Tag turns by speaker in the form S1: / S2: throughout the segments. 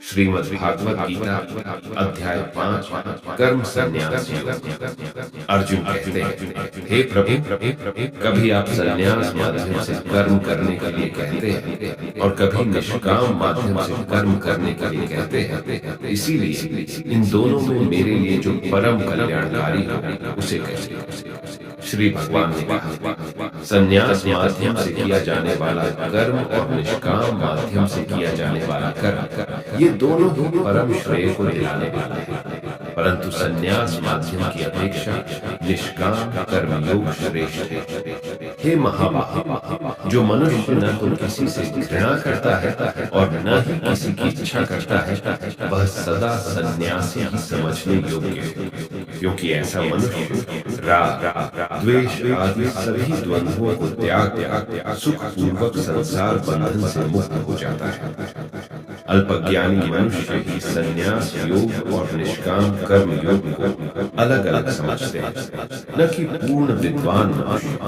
S1: श्रीमद् भागवत गीता अध्याय 5 कर्म संन्यास योग। अर्जुन कहते हैं, हे प्रभु, कभी आप संन्यास माध्यम से कर्म करने के लिए कहते हैं और कभी निष्काम माध्यम से कर्म करने के लिए कहते हैं। इसीलिए इन दोनों में मेरे लिए जो परम कल्याणकारी हो उसे कहिए। श्री भगवान ने कहा, संन्यास माध्यम से किया जाने वाला कर्म और निष्काम माध्यम से किया जाने वाला कर्म, ये दोनों ही परम श्रेय को दिलाने वाले हैं, परंतु संन्यास माध्यम की अपेक्षा निष्काम कर्म योग श्रेष्ठ है। हे महाबाहो, जो मनुष्य न तो किसी से घृणा करता है और न ही किसी की इच्छा करता है, वह सदा संन्यासी ही समझने योग्य है, क्योंकि ऐसा मनुष्य राग, द्वेष आदि सभी द्वंद्वों को त्याग सुख पूर्वक संसार बंधन से मुक्त हो जाता है। अल्पज्ञानी मनुष्य ही संन्यास योग और निष्काम कर्म योग को अलग अलग समझते हैं, न कि पूर्ण विद्वान मनुष्य,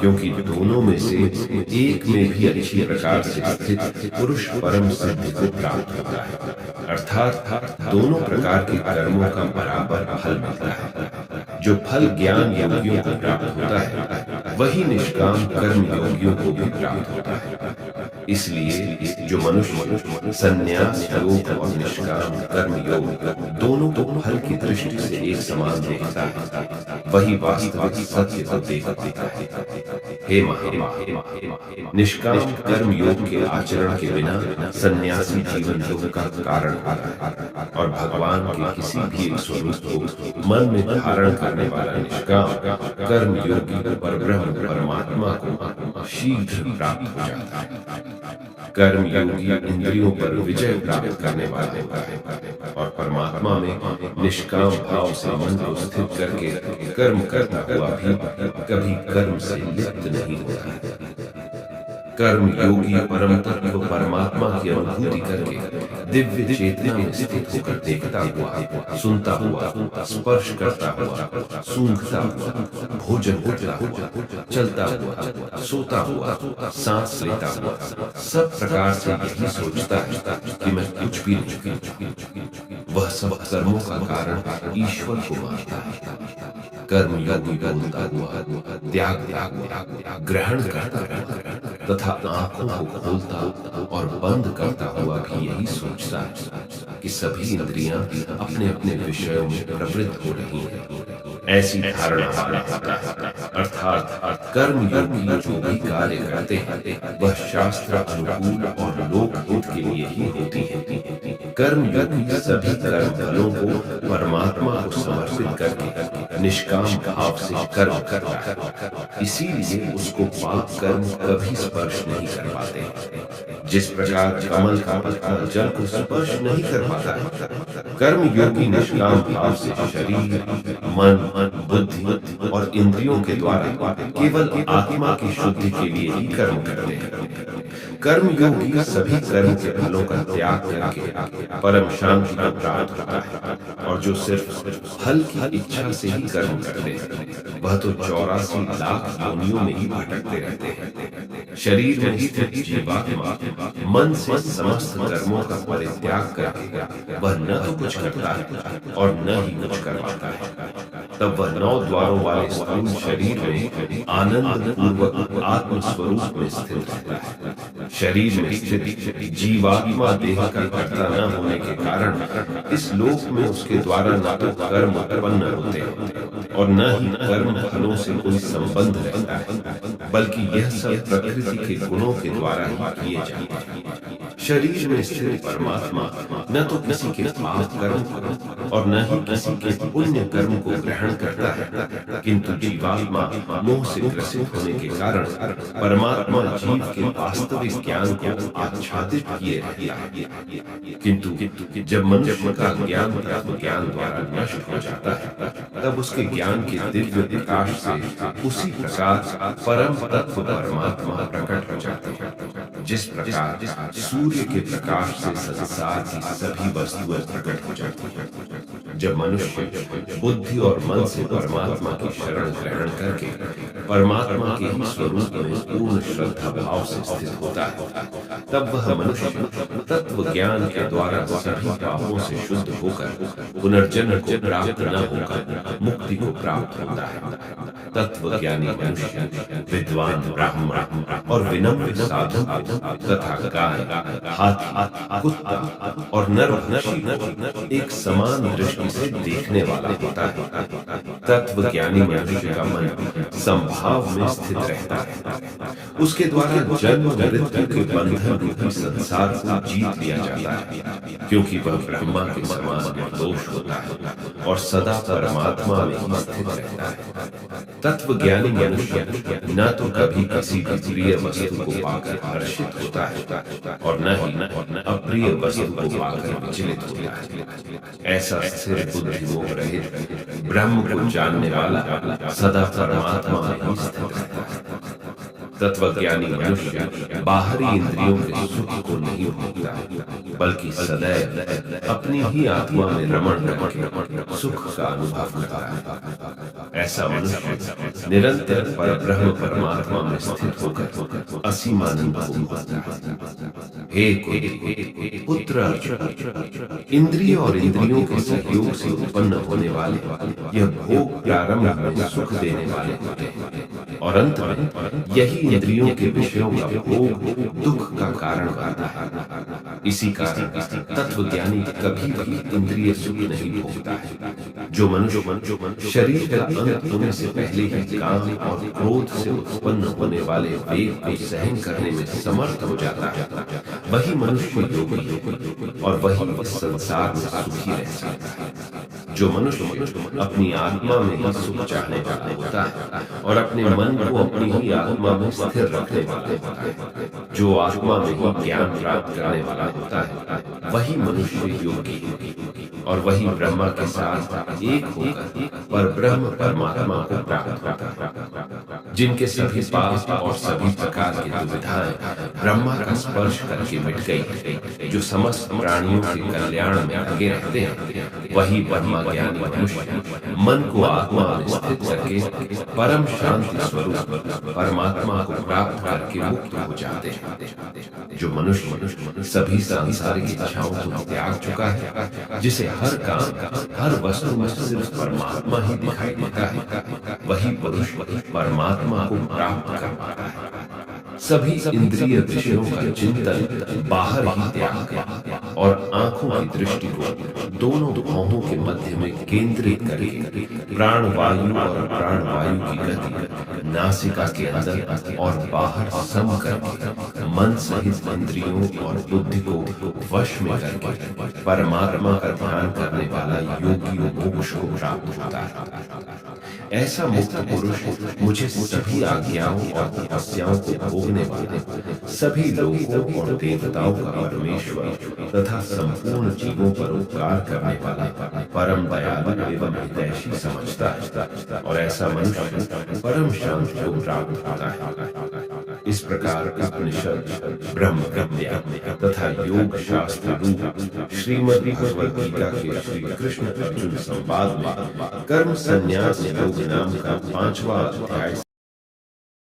S1: क्योंकि दोनों में से एक में भी अच्छी प्रकार से स्थित पुरुष परम सिद्धि को प्राप्त होता है, अर्थात दोनों प्रकार के कर्मों का बराबर फल मिलता है। जो फल ज्ञान योगियों को प्राप्त होता है वही निष्काम कर्म योगियों को भी प्राप्त होता है। इसलिए जो मनुष्य संन्यास योग और निष्काम कर्म योग दोनों को फल की दृष्टि से एक समान देखता है, वही वास्तविक सत्य को देख पाता है। हे महात्मा, निष्काम कर्म योग के आचरण के बिना संन्यासी जीवन योग का कारण आता है, और भगवान के किसी भी एक स्वरूप को मन में धारण करने वाला निष्काम कर्म योगी परब्रह्म परमात्मा को शीघ्र प्राप्त हो जाता है। कर्म योगी इंद्रियों पर विजय प्राप्त करने वाला होता है और परमात्मा में निष्काम भाव से मन को स्थित करके कर्म करता हुआ भी कभी कर्म से लिप्त नहीं होता। कर्म योगी परम तत्व परमात्मा की अनुभूति करके दिव्य चेतना में स्थित होकर देखता हुआ, सुनता हुआ, स्पर्श करता हुआ, सूंघता हुआ, भोजन करता हुआ, चलता हुआ, सोता हुआ, सांस लेता हुआ, सब प्रकार से यही सोचता है कि मैं कुछ भी नहीं, वह सब कर्मों का कारण ईश्वर को मानता है। कर्म योगी बोलता हुआ, त्याग ग्रहण करता तथा आंखों को खोलता और बंद करता हुआ भी यही सोचता है कि सभी इंद्रियां अपने अपने विषयों में प्रवृत्त हो रही हैं। ऐसी धारणा वाला होता है, अर्थात कर्म योगी जो भी कार्य करते हैं वह शास्त्र अनुकूल और लोक हित के लिए ही होती है। कर्म योगी सभी कर्म फलों को परमात्मा को समर्पित करके निष्काम भाव से कर्म करता है, इसीलिए उसको पाप कर्म कभी स्पर्श नहीं कर पाते। जिस प्रकार कमल का पत्ता जल को स्पर्श नहीं कर पाता है, कर्म योगी निष्काम भाव से शरीर, मन, बुद्धि और इंद्रियों के द्वारा केवल आत्मा की शुद्धि के लिए ही कर्म करते हैं। कर्म योगी सभी कर्म के फलों का त्याग करके परम शांति को प्राप्त होता है, और जो सिर्फ फल की इच्छा से ही कर्म करते हैं वह तो 84 लाख योनियों में ही भटकते रहते हैं। शरीर में स्थित जीवात्मा मन से समस्त कर्मों का परित्याग करके वह न तो कुछ करता है और न ही कुछ कर पाता है। तब वह 9 द्वारों वाले स्थूल शरीर में आनंद पूर्वक आत्म स्वरूप में स्थित रहता है। शरीर में स्थित जीवात्मा देह का कर्ता न होने के कारण इस लोक में उसके द्वारा न तो कर्म उत्पन्न होते हैं और न ही कर्म फलों से कोई संबंध रहता है, बल्कि यह सब प्रकृति के गुणों के द्वारा ही किए जाते हैं। शरीर में स्थित परमात्मा न तो किसी के पाप कर्म और न ही किसी के पुण्य कर्म को ग्रहण करता है, किंतु जीवात्मा मोह से ग्रसित होने के कारण परमात्मा जीव के वास्तविक ज्ञान को आच्छादित किए रहता है। किंतु जब मनुष्य का ज्ञान तत्व ज्ञान द्वारा नष्ट हो जाता है, तब उसके ज्ञान के दिव्य प्रकाश से उसी प्रकार परम तत्व परमात्मा प्रकट हो जाता है। जिस प्रकार सूर्य के प्रकाश से संसार की सभी वस्तुएं प्रकट हो जाती हैं। जब मनुष्य बुद्धि और मन से परमात्मा की शरण ग्रहण करके परमात्मा के ही स्वरूप में पूर्ण श्रद्धा भाव से स्थित होता है, तब वह मनुष्य तत्व ज्ञान के द्वारा सभी पापों से शुद्ध होकर पुनर्जन्म को प्राप्त न होकर मुक्ति को प्राप्त होता है। तत्व ज्ञानी मनुष्य विद्वान ब्राह्मण और विनम्र साधु तथा गाय, हाथी, कुत्ता और नर एक समान दृष्टि से देखने वाला होता है। तत्व ज्ञानी मनुष्य का मन संभाव में स्थित रहता है। उसके द्वारा जन्म मृत्यु के बंधन रूपी संसार को जीत लिया जाता है, क्योंकि वह ब्रह्मा के समान निर्दोष होता है और सदा परमात्मा में ही स्थित रहता है। तत्व ज्ञानी मनुष्य न तो कभी किसी भी प्रिय वस्तु को पाकर हर्षित होता है और न ही अप्रिय वस्तु को पाकर विचलित होता है। ऐसा स्थिर बुद्धि मोह रहित ब्रह्म को जानने वाला सदा परमात्मा में ही स्थित रहता है। तत्वज्ञानी मनुष्य बाहरी इंद्रियों के सुख को नहीं भोगता, बल्कि सदैव अपनी ही आत्मा में रमण करके सुख का अनुभव करता है। ऐसा मनुष्य निरंतर परब्रह्म परमात्मा में स्थित होकर असीम आनंद को पाता है। हे पुत्र अर्जुन, इंद्रिय और इंद्रियों के सहयोग से उत्पन्न होने वाले यह भोग प्रारंभ में सुख देने वाले होते हैं और अंत में यही इंद्रियों के विषयों का भोग दुख का कारण बनता है। इसी कारण तत्वज्ञानी कभी भी इंद्रिय सुख नहीं भोगता है। जो मनुष्य शरीर का अंत होने से पहले ही काम और क्रोध से उत्पन्न होने वाले वेग को सहन करने में समर्थ हो जाता है, वही मनुष्य योगी और वही इस संसार में सुखी रह सकता है। जो मनुष्य अपनी आत्मा में ही सुख चाहने वाला होता है और अपने मन को अपनी ही आत्मा में स्थिर रखने वाला होता है, जो आत्मा में ही ज्ञान प्राप्त करने वाला होता है, वही मनुष्य योगी और वही ब्रह्मा के साथ एक होकर पर ब्रह्म परमात्मा को प्राप्त होता है। जिनके सभी पाप और सभी प्रकार की दुविधाएं ब्रह्मा का स्पर्श करके मिट गई, जो समस्त प्राणियों के कल्याण में लगे रहते हैं, वही ब्रह्मा ज्ञानी मनुष्य मन को आत्मा में स्थित करके परम शांति स्वरूप परमात्मा को प्राप्त करके मुक्त हो जाते हैं। जो मनुष्य सभी सांसारिक इच्छाओं को त्याग चुका है, जिसे हर काम हर वस्तु में सिर्फ परमात्मा ही दिखाई देता है, वही पुरुष परमात्मा को प्राप्त कर पाता है। सभी इंद्रिय विषयों का चिंतन बाहर ही त्याग कर और आंखों की दृष्टि को दोनों भौहों के मध्य में केंद्रित करके प्राण वायु और प्राण वायु की गति नासिका के अंदर और बाहर सम करके मन सहित इंद्रियों और बुद्धि को वश में करके परमात्मा का ध्यान करने वाला योगी मोक्ष को प्राप्त होता है। ऐसा मुक्त पुरुष मुझे सभी आज्ञाओं और तपस्याओं को भोगने वाले सभी लोगों और देवताओं का परमेश्वर तथा संपूर्ण जीवों पर उपकार करने वाला परम दयालु एवं हितैषी समझता है और ऐसा मनुष्य परम शांति को प्राप्त होता है। इस प्रकार उपनिषद, ब्रह्म विद्या तथा योग शास्त्र रूप श्रीमद् भगवद गीता के श्री कृष्ण अर्जुन संवाद में कर्म संन्यास योग नाम का 5वां अध्याय